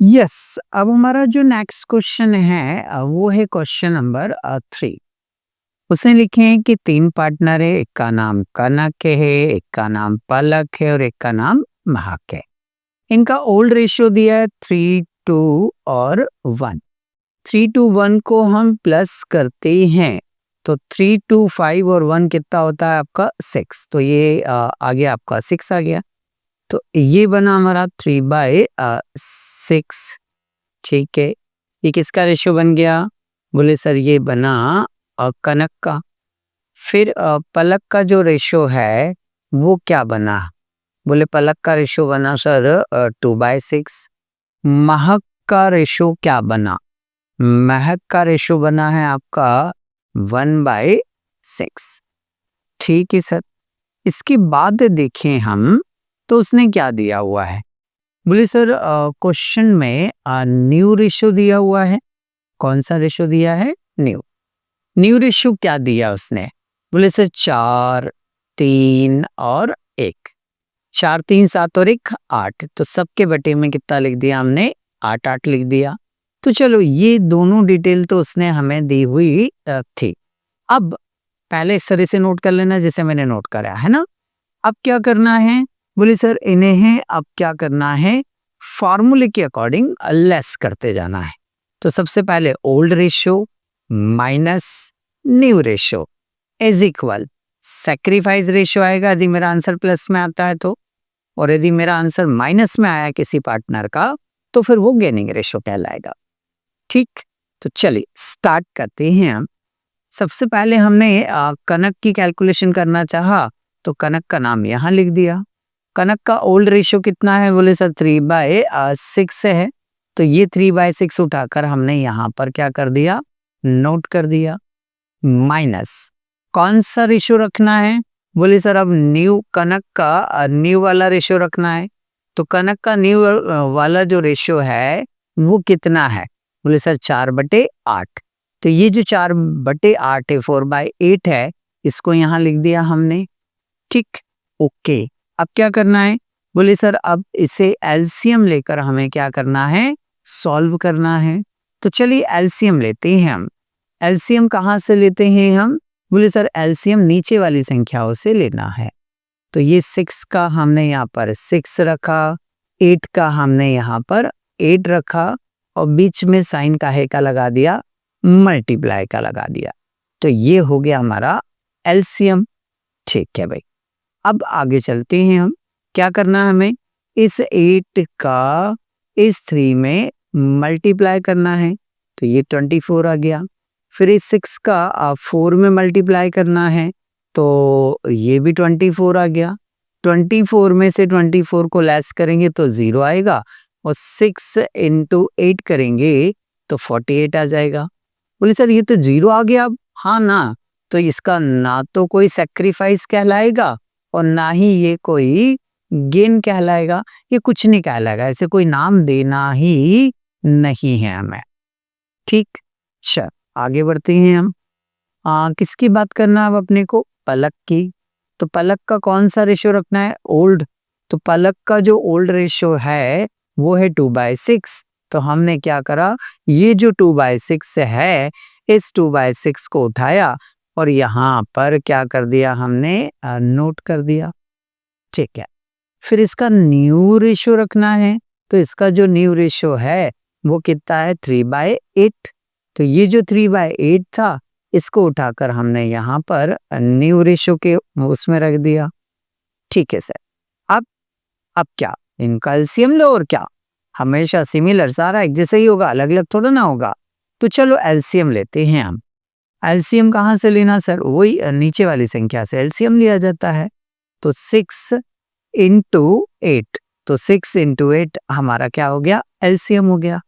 Yes. अब हमारा जो नेक्स्ट क्वेश्चन है वो है क्वेश्चन नंबर 3। उसने लिखे हैं कि 3 पार्टनर है, एक का नाम कनक है, एक का नाम पलक है और एक का नाम महक है। इनका ओल्ड रेशियो दिया है 3:2 और 1। 3:1 को हम प्लस करते हैं तो 3:5 और 1 कितना होता है आपका 6। तो ये आ गया आपका 6 आ गया। तो ये बना हमारा 3/6। ठीक है, ये किसका रेशियो बन गया? बोले सर ये बना कनक का। फिर पलक का जो रेशियो है वो क्या बना? बोले पलक का रेशियो बना सर 2/6। महक का रेशियो क्या बना? महक का रेशियो बना है आपका 1/6। ठीक है सर। इसके बाद देखें हम तो उसने क्या दिया हुआ है। बोले सर क्वेश्चन में न्यू रेशियो दिया हुआ है। कौन सा रेशियो दिया है? न्यू। न्यू रेशियो क्या दिया उसने? बोले सर 4, 3 और 1। 4, 3, 7 और 1 8। तो सबके बटे में कितना लिख दिया हमने? 8 8 लिख दिया। तो चलो ये दोनों डिटेल तो उसने हमें दी हुई थी। अब पहले इस तरह से नोट कर लेना जैसे मैंने नोट करा है ना। अब क्या करना है? बोले सर इन्हें अब क्या करना है? फॉर्मूले के अकॉर्डिंग लेस करते जाना है। तो सबसे पहले old ratio minus new ratio is equal sacrifice ratio आएगा यदि मेरा आंसर प्लस में आता है तो, और यदि मेरा आंसर माइनस में आया किसी पार्टनर का तो फिर वो गेनिंग रेशियो कहलाएगा। ठीक, तो चलिए स्टार्ट करते हैं हम। सबसे पहले हमने कनक की कैलकुलेशन करना चाहा तो कनक का नाम यहाँ लिख दिया। कनक का ओल्ड रेशियो कितना है? बोले सर 3/6 है। तो ये 3/6 उठाकर हमने यहाँ पर क्या कर दिया? नोट कर दिया। माइनस कौन सा रेशियो रखना है? बोले सर अब न्यू कनक का न्यू वाला रेशियो रखना है। तो कनक का न्यू वाला जो रेशियो है वो कितना है? बोले सर 4/8। तो ये जो 4/8 है 4/8 है, इसको यहाँ लिख दिया हमने। ठीक, ओके। अब क्या करना है? बोले सर अब इसे एलसीएम लेकर हमें क्या करना है? सॉल्व करना है। तो चलिए एलसीएम लेते हैं हम। एलसीएम कहाँ से लेते हैं हम? बोले सर एलसीएम नीचे वाली संख्याओं से लेना है। तो ये 6 का हमने यहाँ पर 6 रखा, 8 का हमने यहाँ पर 8 रखा और बीच में साइन काहे का लगा दिया? मल्टीप्लाई का लगा दिया। तो ये हो गया हमारा एलसीएम। ठीक है भाई, अब आगे चलते हैं हम। क्या करना है हमें? इस 8 का इस 3 में मल्टीप्लाई करना है। तो ये 24 आ गया। फिर इस 6 का 4 में मल्टीप्लाई करना है तो ये भी 24 आ गया। 24 में से 24 को लेस करेंगे तो 0 आएगा और 6 × 8 करेंगे तो 48 आ जाएगा। बोले सर ये तो 0 आ गया अब। हाँ ना, तो इसका ना तो कोई सैक्रिफाइस कहलाएगा और ना ही ये कोई गेन कहलाएगा, ये कुछ नहीं कहलाएगा। ऐसे कोई नाम देना ही नहीं है हमें। ठीक, चल आगे बढ़ते हैं हम। किसकी बात करना है अब अपने को? पलक की। तो पलक का कौन सा रेशियो रखना है? ओल्ड। तो पलक का जो ओल्ड रेशियो है वो है 2/6। तो हमने क्या करा? ये जो 2/6 है इस 2/6 को उठाया और यहाँ पर क्या कर दिया हमने? नोट कर दिया। ठीक है, फिर इसका न्यू रेशियो रखना है। तो इसका जो न्यू रेशियो है वो कितना है? 3/8। तो ये जो 3/8 था इसको उठाकर हमने यहाँ पर न्यू रेशियो के उसमें रख दिया। ठीक है सर। अब अब क्या? इनका एलसीएम लो और क्या? हमेशा सिमिलर, सारा एक जैसे ही होगा, अलग अलग थोड़ा ना होगा। तो चलो एलसीएम लेते हैं हम। एलसीएम कहाँ से लेना सर? वही नीचे वाली संख्या से एलसीएम लिया जाता है। तो 6 × 8। तो 6 × 8 हमारा क्या हो गया? एलसीएम हो गया।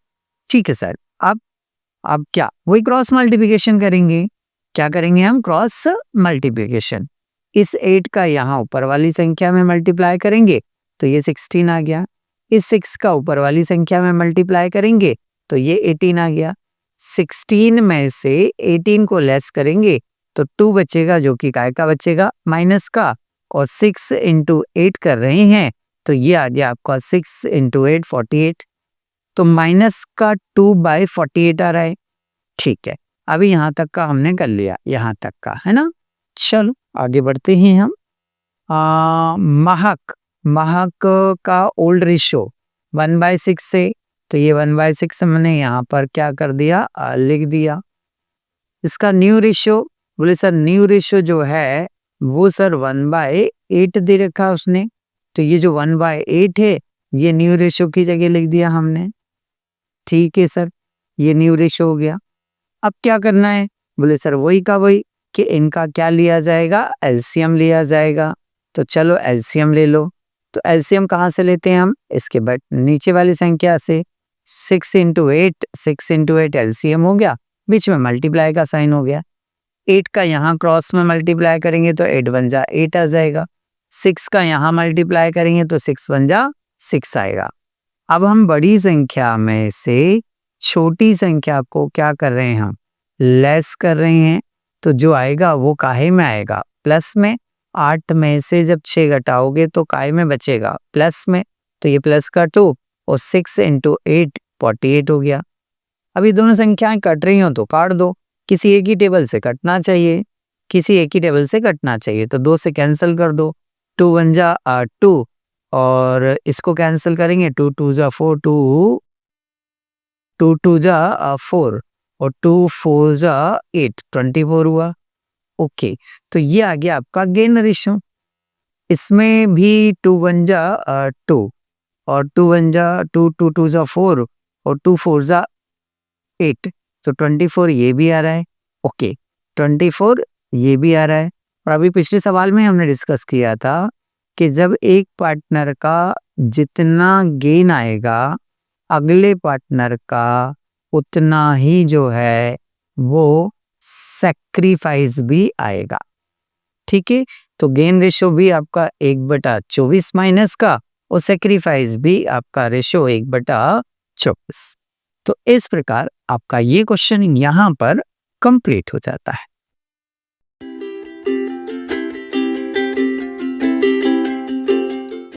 ठीक है सर। अब क्या? वही क्रॉस मल्टीप्लिकेशन करेंगे। क्या करेंगे हम? Cross multiplication. इस 8 का यहाँ ऊपर वाली संख्या में मल्टीप्लाई करेंगे तो ये 16 आ गया। इस 6 का ऊपर वाली संख्या में मल्टीप्लाई करेंगे तो ये 18 आ गया। 16 में से 18 को लेस करेंगे तो 2 बचेगा, जो कि काय का बचेगा? माइनस का। और 6 × 8 कर रहे हैं तो ये आ गया आपका 6 × 8 48। तो माइनस का 2/48 आ रहा है। ठीक है, अभी यहाँ तक का हमने कर लिया, यहाँ तक का है ना। चलो आगे बढ़ते हैं हम। महक महक का ओल्ड रेशियो 1/6 से, तो ये 1/6 हमने यहाँ पर क्या कर दिया, लिख दिया। इसका न्यू रेशियो, बोले सर न्यू रेशियो जो है वो सर 1/8 दे रखा है उसने, तो ये जो 1/8 है ये न्यू रेशियो की जगह लिख दिया हमने। ठीक है सर, ये न्यू रेशियो हो गया। अब क्या करना है, बोले सर वही का वही कि इनका क्या लिया जाएगा, एलसीएम लिया जाएगा। तो चलो एलसीएम ले लो। तो एलसीएम कहाँ से लेते हैं हम, इसके बाद नीचे वाली संख्या से। 6 × 8 एलसीएम हो गया, बीच में मल्टीप्लाई का साइन हो गया। 8 का यहाँ क्रॉस में मल्टीप्लाई करेंगे तो 8 बन जा 8 आ जाएगा। 6 का यहाँ मल्टीप्लाई करेंगे तो 6 बन जा 6 आएगा। अब हम बड़ी संख्या में से छोटी संख्या को क्या कर रहे हैं, हम लेस कर रहे हैं। तो जो आएगा वो काहे में आएगा, प्लस में। 8 में से जब 6 घटाओगे तो काहे में बचेगा, प्लस में। तो ये प्लस का 2 और 6 × 8 48 हो गया। अभी दोनों संख्याएं कट रही हो तो काट दो, किसी एक ही टेबल से कटना चाहिए, किसी एक ही टेबल से कटना चाहिए। तो 2 से कैंसिल कर दो, 2 1 जा 2 और इसको कैंसिल करेंगे 2 2 जा 4, 2 2 जा 4 और 2 4 जा 8, 24 हुआ। ओके, तो ये आ गया आपका गेन रेशियो। इसमें भी 2 1 जा 2 और 2 1 जा 2 2 2 जा 4 और 2 4 जा 8, तो 24 ये भी आ रहा है। ओके, 24 ये भी आ रहा है। और अभी पिछले सवाल में हमने डिस्कस किया था कि जब एक पार्टनर का जितना गेन आएगा अगले पार्टनर का उतना ही जो है वो सैक्रिफाइस भी आएगा। ठीक है, तो गेन रेशियो भी आपका 1/24 माइनस का और सैक्रिफाइस भी आपका रेशियो 1/24। तो इस प्रकार आपका ये क्वेश्चन यहाँ पर कंप्लीट हो जाता है।